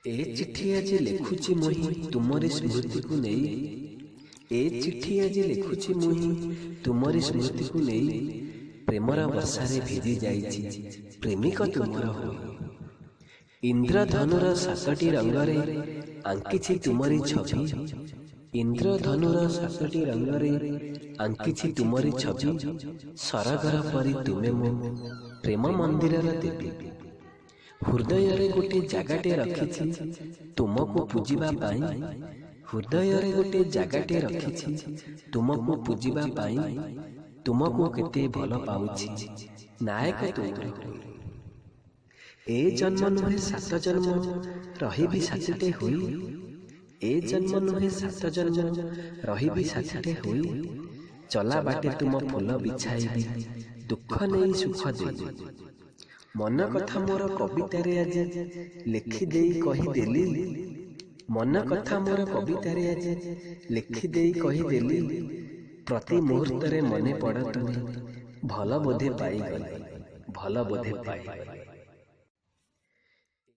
ए चिठी आज लिखुची मुही तुमरी स्मृति को नहीं। ए चिठी आज लिखुची मुही तुमरी स्मृति को नहीं। प्रेमर वर्षारे भिजी जाइछि प्रेमिक तुमर होई। इंद्रधनुर सातटी रंगरे आंकिछि तुमरी छवि। इंद्रधनुर सातटी रंगरे आंकिछि तुमरी छवि। सरगर परि तुमे मो प्रेम मंदिरर देवी। हृदय रे गोटे जगाटे रखिछि तुमको पूजिबा पाई। हृदय रे गोटे जगाटे रखिछि तुमको पूजिबा पाई। तुमको केते भल पाउछि नायक तुमरे होई। ए जन्म नुहे सात जन्म रहिबी साथिटे होई। ए जन्म नुहे सात जन्म रहिबी साथिटे होई। चला बाटे तुम फूल बिछाइबी दुख नहीं सुख देबी। मन कथा मोर कवितारे आज लिखिदेई कहीदेली। मन कथा मोर कवितारे आज लिखिदेई कहीदेली। प्रति मुहूर्त रे मने पड़ तुमे भल बोधे पाईगली। भल बोधे पाईगली।